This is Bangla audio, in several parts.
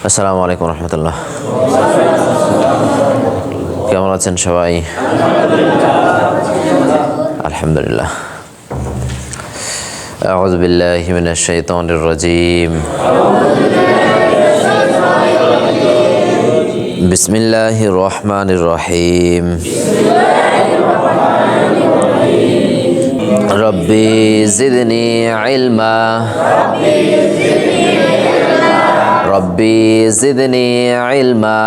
আসসালামু আলাইকুম রহমতুল্লাহ। কেমন আছেন সবাই? আলহামদুলিল্লাহ। আউযু বিল্লাহি মিনাশ শাইতানির রাজীম। বিসমিল্লাহির রহমানির রহিম। রব্বি জিদনি ইলমা। রব্বি জিদনি ইলমা।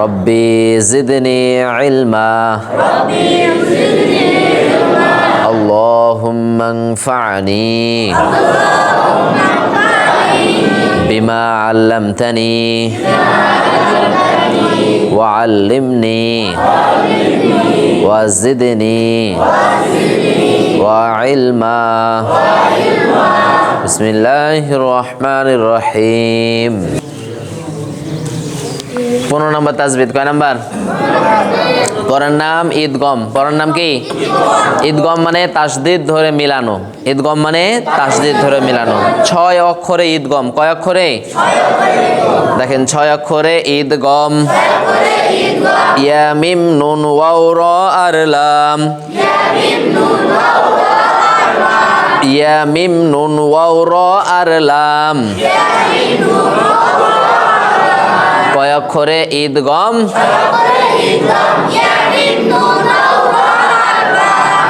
রব্বি জিদনি ইলমা। আল্লাহুম্মা আনফা'নি বিমা আল্লামতানি ওয়া আল্লিমনি ওয়া জিদনি ওয়া ইলমা। বিসমিল্লাহির রহমানির রহিম। 15 নম্বর তাজবিদ। কয় নাম্বার? পরের নাম ঈদগম। পরের নাম কি? ঈদগম মানে তাসদিদ ধরে মিলানো। ঈদগম মানে তাসদিদ ধরে মিলানো। 6 অক্ষরে ঈদগম। কয় অক্ষরে? দেখেন 6 অক্ষরে ঈদগম। ইয়া মিম নুন ওয়াও র আর লাম। ইয়া মিম নুন ওয়াও র আর লাম। কয় অক্ষরে ঈদগম?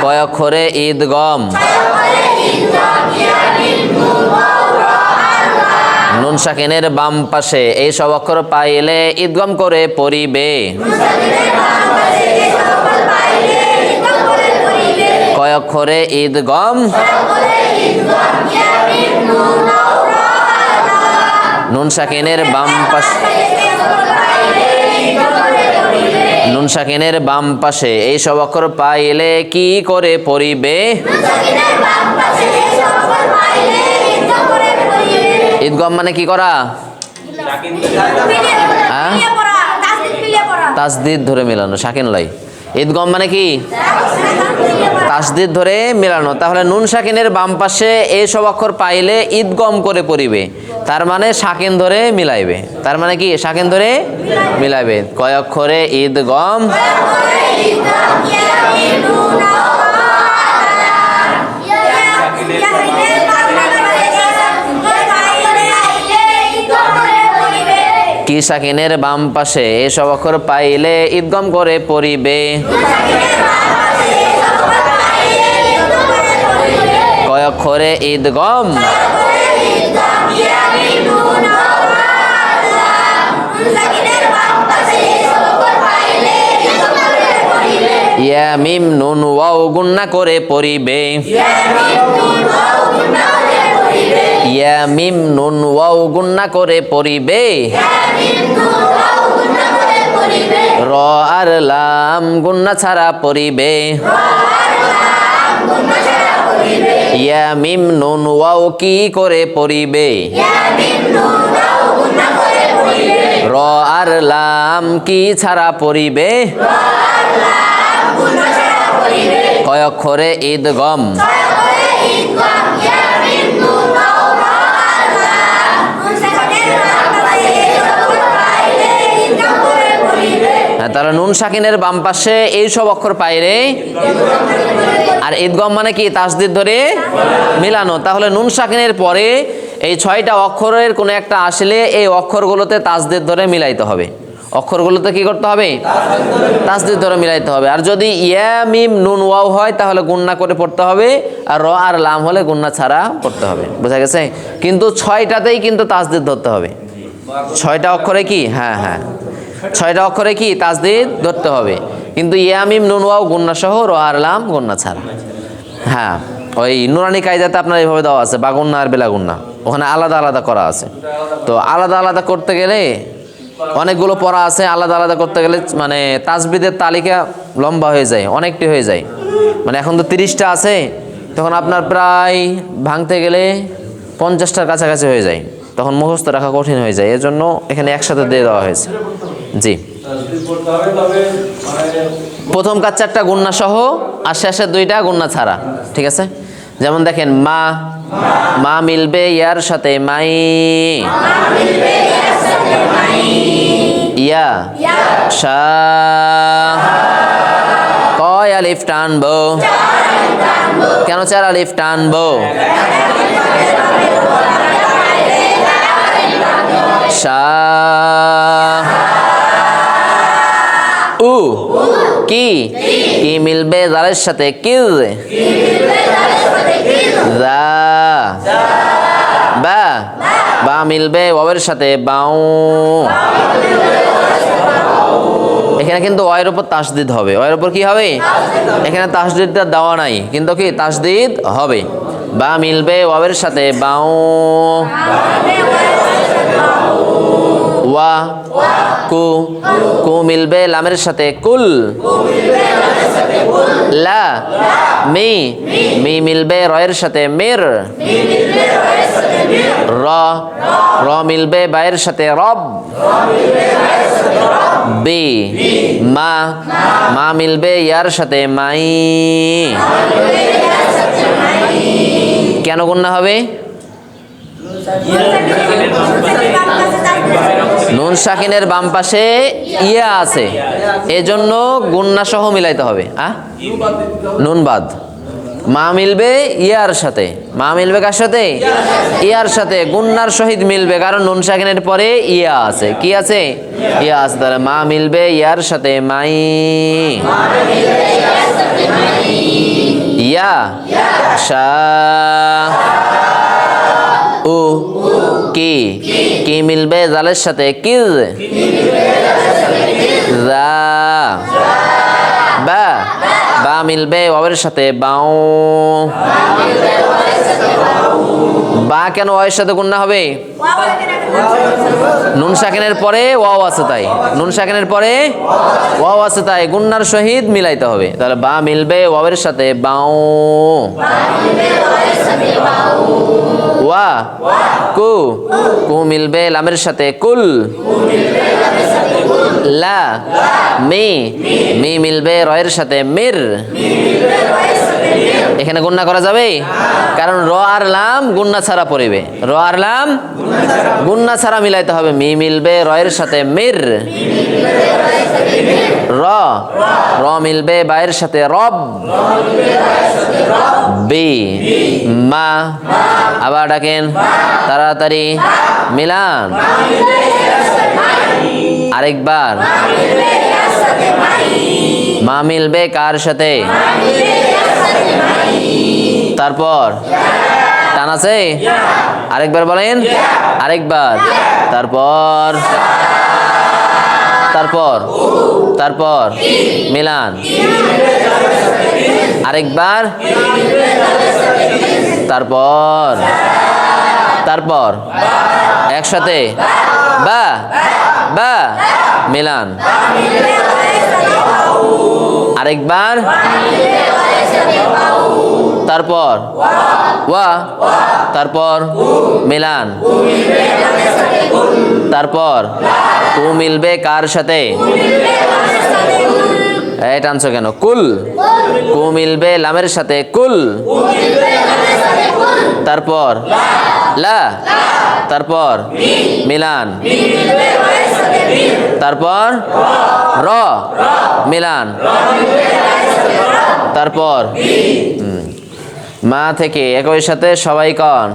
কয় অক্ষরে ঈদগম? নুন সাকিনের বাম পাশে এই সব অক্ষর পাইলে ঈদগম করে পড়িবে। কয় অক্ষরে ঈদগম? নুন সাকিনের বাম পাশে। নুন সাকিনের বাম পাশে এই সব অক্ষর পাইলে কি করে পড়িবে? ঈদগম মানে কি করা? তাসদিদ ধরে মেলানো। সাকিন লাই। ঈদগম মানে কি? তাসদিদ ধরে মেলানো। তাহলে নুন সাকিনের বাম পাশে এই সব অক্ষর পাইলে ঈদগম করে পড়িবে, তার মানে সাকিন ধরে মিলাইবে। তার মানে কি? সাকিন ধরে মিলাইবে। কয় অক্ষরে ঈদগম? কি সাকিনের বাম পাশে এই সব অক্ষর পাইলে ঈদগম করে পড়িবে। কয় অক্ষরে ঈদগম? ইয়া মিম নুন ওয়াও গুন্না করে পড়িবে। ইয়া মিম নুন ওয়াও গুন্না করে পড়িবে। র আর লাম গুন্না ছাড়া পড়িবে। ইয়া মিম নুন ওয়াও কি করে পড়িবে? র আর লাম কি ছাড়া পড়িবে? কয় অক্ষরে ঈদগম? তাহলে নুন সাকিনের বাম পাশে এই সব অক্ষর পাইলে, আর ঈদগম মানে কি? তাসদিদ ধরে মিলানো। তাহলে নুন সাকিনের পরে এই 6টা অক্ষরের কোনো একটা আসলে এই অক্ষরগুলোতে তাসদিদ ধরে মিলাইতে হবে। অক্ষরগুলোতে কি করতে হবে? তাসদিদ ধরে মিলাইতে হবে। আর যদি ইয়া মিম নুন ওয়াও হয় তাহলে গুন্না করে পড়তে হবে, আর র আর লাম হলে গুন্না ছাড়া পড়তে হবে। বোঝা গেছে? কিন্তু 6টাতেই কিন্তু তাসদিদ ধরতে হবে। 6টা অক্ষরে কি? হ্যাঁ হ্যাঁ, 6টা অক্ষরে কি? তাসদিদ ধরতে হবে। কিন্তু ইয়া মিম নুন ওয়াও গুন্না সহ, র আর লাম গুন্না ছাড়া। হ্যাঁ, ওই নুরানি কায়দাতে আপনার এইভাবে দেওয়া আছে, বাগুন্না আর বেলাগুন্না। ওখানে আলাদা আলাদা করা আছে। তো আলাদা আলাদা করতে গেলে অনেকগুলো পড়া আছে। আলাদা আলাদা করতে গেলে মানে তাসবিদের তালিকা লম্বা হয়ে যায়, অনেকটি হয়ে যায়। মানে এখন তো 30টা আছে, তখন আপনার প্রায় ভাঙতে গেলে 50টার কাছাকাছি হয়ে যায়। তখন মুখস্থ রাখা কঠিন হয়ে যায়। এর জন্য এখানে একসাথে দিয়ে দেওয়া হয়েছে। জি, প্রথম কাজ 4টা গুন্না সহ আর শেষের 2টা গুন্না ছাড়া। ঠিক আছে? যেমন দেখেন মা, মা মিলবে ইয়ার সাথে মাই, ইয়া শা, কয় আলিফ টানবো, কেন 4 আলিফ টানবো, শা, উ কি কি মিলবে জালের সাথে কিল, যা, বা বা মিলবে ওয়াবের সাথে বাউ। এখানে কিন্তু ওয়ের উপর তাসদিদ হবে। ওয়ের উপর কি হবে? এখানে তাসদিদটা দেওয়া নাই, কিন্তু কি তাসদিদ হবে। বা মিলবে ওয়াবের সাথে বাউ, ওয়া কু কু মিলবে লামের সাথে কুল, লা মি মি মিলবে রয়ের সাথে মির, র র মিলবে বায়ের সাথে রব, বি মা মা মিলবে ইয়ার সাথে মাই। কেন গুণনা হবে? নুন সাকিনের বাম পাশে ইয়া আছে, এজন্য গুণনা সহ মিলাইতে হবে। নুন বাদ, মা মিলবে ইয়ার সাথে, মা মিলবে কার সাথে? ইয়ার সাথে, গুণনার সহিত মিলবে, কারণ নুন সাকিনের পরে ইয়া আছে। কি আছে? ইয়া আছে। তাহলে মা মিলবে ইয়ার সাথে মাই, ইয়া শা, উ কি কি মিলবে জালের সাথে কিল, যা, বা বা মিলবে ওয়াবের সাথে বাউ। বা কেন ওয়ের সাথে গুণনা হবে? নুন সাকিনের পরে ওয়াও আছে তাই, নুন সাকিনের পরে ওয়াও আছে তাই গুণনার সহিত মিলাইতে হবে। তাহলে বা মিলবে ওয়াবের সাথে বাউ, ওয়া কু কু মিলবে লামের সাথে কুল, লা মি মি মিলবে রয়ের সাথে মির। এখানে গুণনা করা যাবে, কারণ র আর লাম গুণনা ছাড়া পড়িবে। র আর লাম গুণনা ছাড়া মিলাইতে হবে। মি মিলবে রয়ের সাথে মির, র র মিলবে বায়ের সাথে রব, বি মা আবার ডাকেন তাড়াতাড়ি মিলান, আরেকবার মা মিলবে কার সাথে? তারপর টান আছে, আরেকবার বলেন, আরেকবার, তারপর তারপর তারপর মিলান, আরেকবার, তারপর তারপর একসাথে বা বা মিলান, আরেকবার, তারপর ওয়া, তারপর মিলান, তারপর কু মিলবে কার সাথে? এই টানছো কেন? কুল কু মিলবে লামের সাথে কুল, তারপর লা, তারপর মিলান, তারপর র মিলান, তারপর মা থেকে একই সাথে সবাই কন,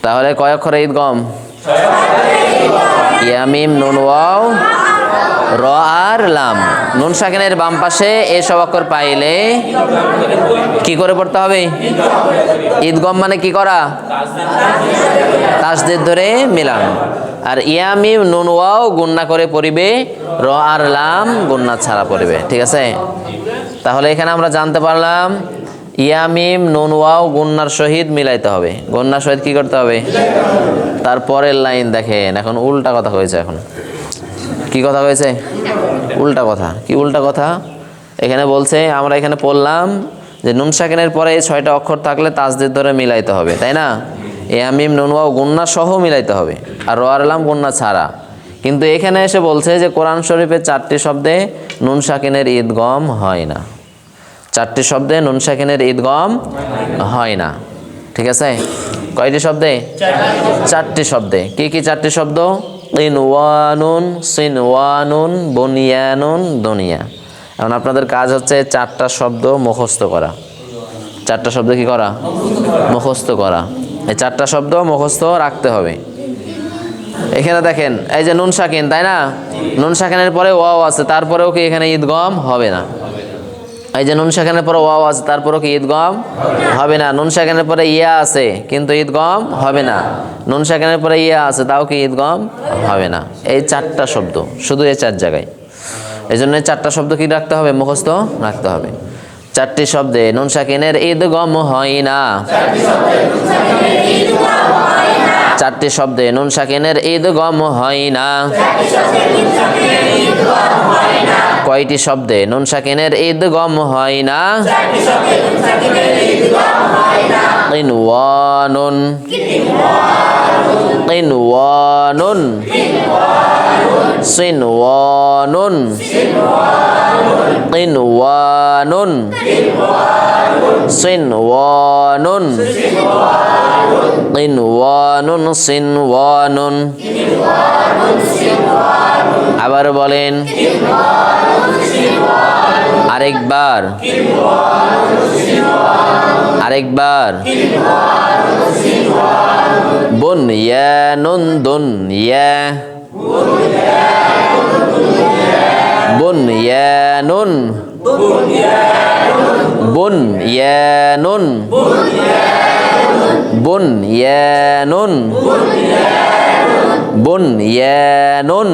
তাহলে কয় অক্ষরে ঈদগম? ইয়া মিম নুন ওয়াও র আর লাম। নুন সাকিনের বাম পাশে এই সব অক্ষর পাইলে কি করে পড়তে হবে? ঈদগম মানে কি করা? তাসদিদ ধরে মিলানো। আর ইয়া মিম নুন ওয়াও গুণনা করে পড়িবে, র আর লাম গুণনা ছাড়া পড়িবে। ঠিক আছে? তাহলে এখানে আমরা জানতে পারলাম ইয়া মিম নুন ওয়াও গুন্নার সহিত মিলাইতে হবে। গুন্নার সহিত কি করতে হবে? তারপরের লাইন দেখেন, এখন উল্টা কথা হয়েছে। এখন কি কথা হয়েছে? উল্টা কথা। কি উল্টা কথা? এখানে বলছে, আমরা এখানে পড়লাম যে নুন সাকিনের পরে এই 6টা অক্ষর থাকলে তাসদিদ ধরে মিলাইতে হবে, তাই না? ইয়া মিম নুন ওয়াও গুন্না সহ মিলাইতে হবে, আর র আর লাম গুন্না ছাড়া। কিন্তু এখানে এসে বলছে যে কোরআন শরীফের 4টি শব্দে নুন সাকিনের ঈদগম হয় না। 4টি শব্দে নুন সাকিনের ঈদগম হয় না, ঠিক আছে? কয়টি শব্দে? 4টি শব্দে। কি কি 4টি শব্দ? ইনওয়ানুন, সিনওয়ানুন, বুনিয়ানুন, দুনিয়া। এখন আপনাদের কাজ হচ্ছে 4টা শব্দ মুখস্থ করা। 4টা শব্দ কি করা? মুখস্থ করা। এই 4টা শব্দ মুখস্থ রাখতে হবে। এখানে দেখেন, এই যে নুন সাকিন, তাই না? নুন সাকিনের পরে ওয়াও আছে, তারপরেও কি এখানে ঈদগম হবে না? এই যে নুন সাকিনের পরে ওয়াও আছে, তারপরেও কি ঈদগম হবে না? নুন সাকিনের পরে ইয়া আছে, কিন্তু ঈদগম হবে না। নুন সাকিনের পরে ইয়া আছে, তাও কি ঈদগম হবে না। এই 4টা শব্দ, শুধু এই 4 জায়গায়। এই জন্য 4টা শব্দ কি রাখতে হবে? মুখস্থ রাখতে হবে। 4টি শব্দে নুন সাকিনের ঈদগম হয় না। 4টি শব্দে নুন সাকিনের ঈদগম হয় না। কয়টি শব্দে নুন সাকিনের ঈদগম হয় না? কিনওয়ানুন, কিনওয়ানুন, সিনওয়ানুন, কিনওয়ানুন, সিনওয়ানুন, কিনওয়ানুন, সিনওয়ানুন। আবার বলেন, আরেকবার, আরেকবার। বুনয়ানুন, দুনিয়া, বুনয়ানুন, বুনয়ানুন, বুনয়ানুন, বুনয়ানুন।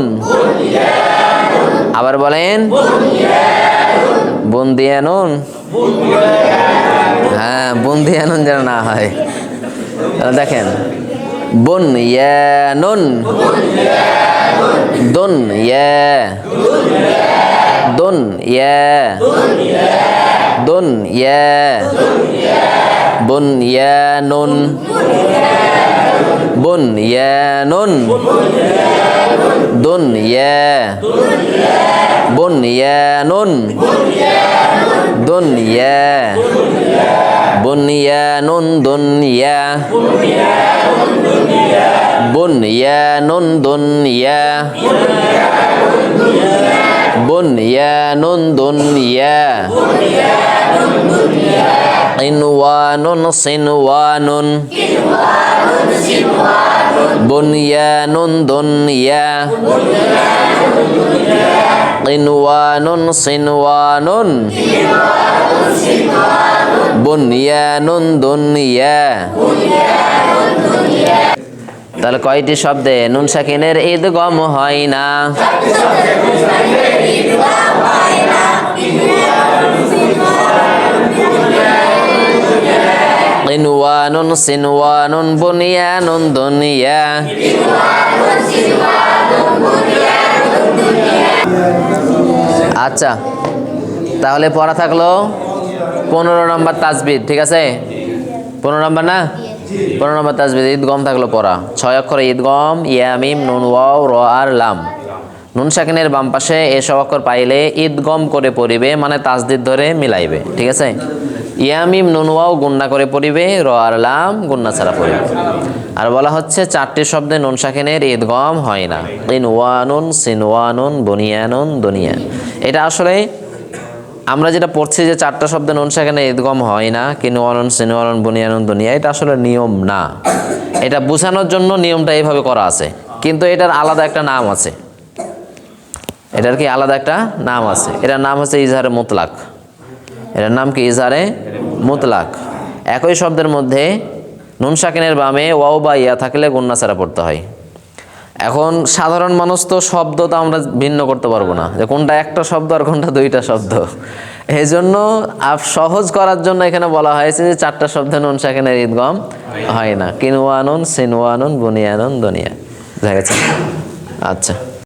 আবার বলেন, বুন্দিয়ানুন। হ্যাঁ, বুন্দিয়ানুন যেন না হয়। তাহলে দেখেন, বুনয়ানুন, দুনিয়া, দুনিয়া, দুনিয়া, বুনয়ানুন, বুনয়ানুন, দুনিয়া, বুনয়ানুন, দুনিয়া, বুনয়ানুন, দুনিয়া, বুনয়ানুন, দুনিয়া, বুনয়ানুন, দুনিয়া। কিনওয়ানুন, সিনওয়ানুন, বুনয়ানুন, দুনিয়া, কিনওয়ানুন, সিনওয়ানুন, বুনয়ানুন, দুনিয়া। তাহলে কয়টি শব্দে নুন সাকিনের ঈদগম হয় না? কিনওয়ানুন, সিনওয়ানুন, বুনয়ানুন, দুনিয়া। আচ্ছা, তাহলে পড়া থাকলো 15 নম্বর তাজবিদ, ঠিক আছে? 15 নম্বর না? 15 নম্বর তাজবিদ ঈদগম থাকলো পড়া। 6 অক্ষরে ঈদগম, ইয়া মিম নুন ওয়াও র আর লাম। নুন সাকিনের বাম পাশে এসব অক্ষর পাইলে ঈদগম করে পড়িবে, মানে তাসদিদ ধরে মিলাইবে, ঠিক আছে? ইয়া মিম নুন ওয়াও গুন্না করে পড়িবে, র আর লাম গুন্না ছাড়া পড়িবে। আর বলা হচ্ছে 4টি শব্দে নুন সাকিনের ঈদগম হয় না। কিনওয়ানুন, সিনওয়ানুন, বুনিয়ানুন, দুনিয়া। এটা আসলে আমরা যেটা পড়ছি যে 4টা শব্দে নুন সাকিনের ঈদগম হয় না, কিনওয়ানুন, সিনওয়ানুন, বুনিয়ানুন, দুনিয়া, এটা আসলে নিয়ম না। এটা বোঝানোর জন্য নিয়মটা এইভাবে করা আছে, কিন্তু এটার আলাদা একটা নাম আছে। এটার কি আলাদা একটা নাম আছে? এটার নাম হচ্ছে ইজহারে মুতলাক। এটার নাম কি? ইজহারে মুতলাক। একই শব্দের মধ্যে নুন সাকিনের বামে ওয়াও বা ইয়া থাকলে গুন্না ছাড়া পড়তে হয়। এখন সাধারণ মানুষ তো শব্দ তো আমরা ভিন্ন করতে পারবো না, যে কোনটা একটা শব্দ আর কোনটা 2টা শব্দ। এই জন্য সহজ করার জন্য এখানে বলা হয়েছে যে 4টা শব্দে নুন সাকিনের ঈদগম হয় না। কিনওয়ানুন, সিনওয়ানুন, বুনিয়ানুন, দুনিয়া। বুঝা গেছে? আচ্ছা।